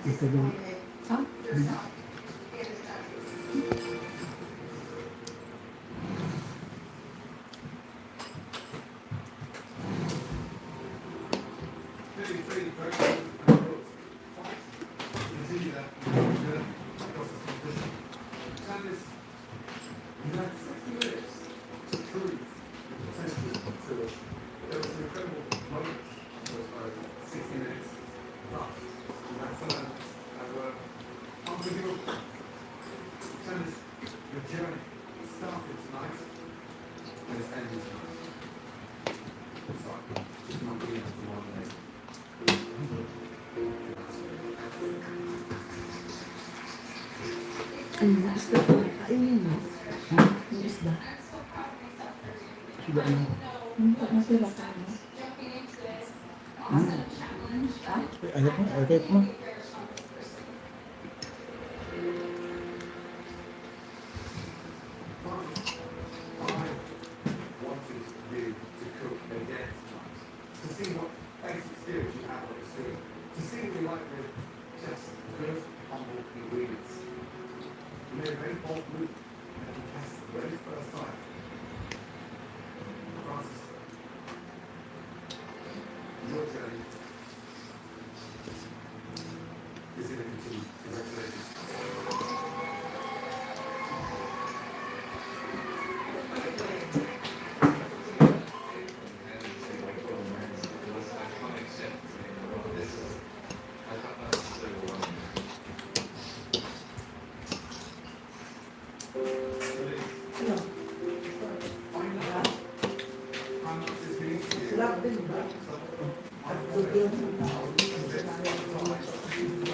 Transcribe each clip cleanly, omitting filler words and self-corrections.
Ito daw. Ha? Ang isda po. Kainin mo. Ang isda. Sila ano? Natira ka mo. Ha? Ha? Ayok mo, ayok mo. Sarap din ba? At tubig.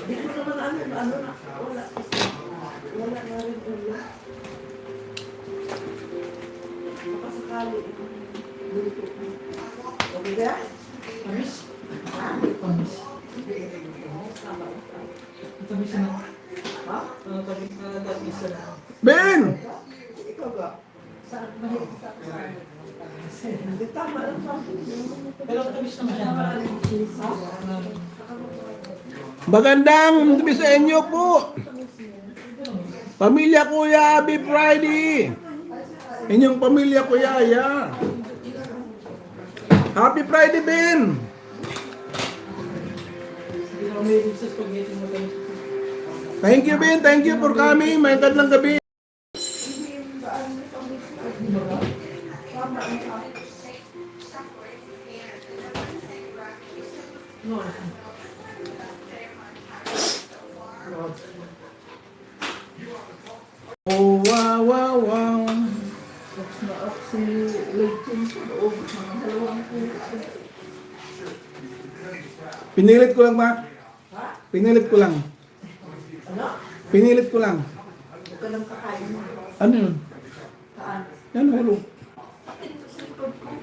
Di ko naman ano na. Wala. Wala na rin ulo. Baka sakali. Dito ko. Okay ba? Pamis? Pamis. Pamis na. Ha? Pamis na pamis na. Ben! Ikaw ba? Saan mahilig sa akin? Hindi tama lang sa akin. Pero tamis naman siya. Magandang gabi sa inyo po. Pamilya Kuya Happy Friday. Inyong pamilya Kuya Aya. Happy Friday, Ben. Thank you, Ben. Thank you for coming. May kadlang gabi. Oh, wow, wow, wow. Si Legend sa loob. Mga dalawang Pinilit ko lang ba? Pinilit ko lang. ano? Pinilit ko lang. Huwag ka lang kakain mo. Ano yun? Kaan? Yan, ulo.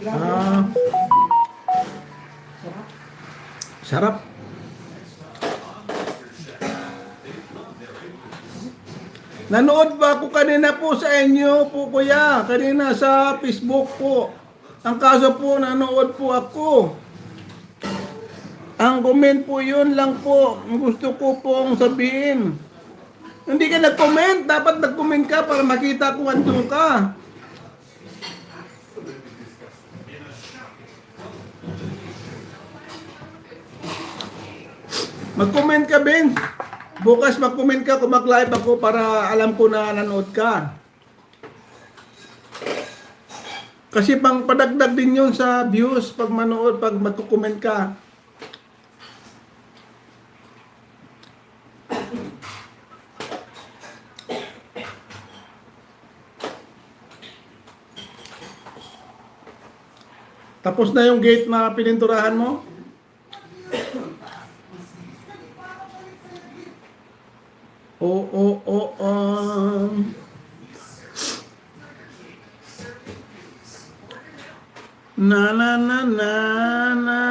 Ah, sarap. Nanood ba ako kanina po sa inyo po kuya? Kanina sa Facebook po. Ang kaso po, nanood po ako. Ang comment po yun lang po. Ang gusto ko pong sabihin. Hindi ka nag-comment. Dapat nag-comment ka para makita kung andun ka. Mag-comment ka, Ben. Bukas mag-comment ka kung mag-live ako para alam ko na nanood ka. Kasi pang padagdag din yun sa views pag manood, pag mag-comment ka. Tapos na yung gate na pininturahan mo? Oo. Na na na na na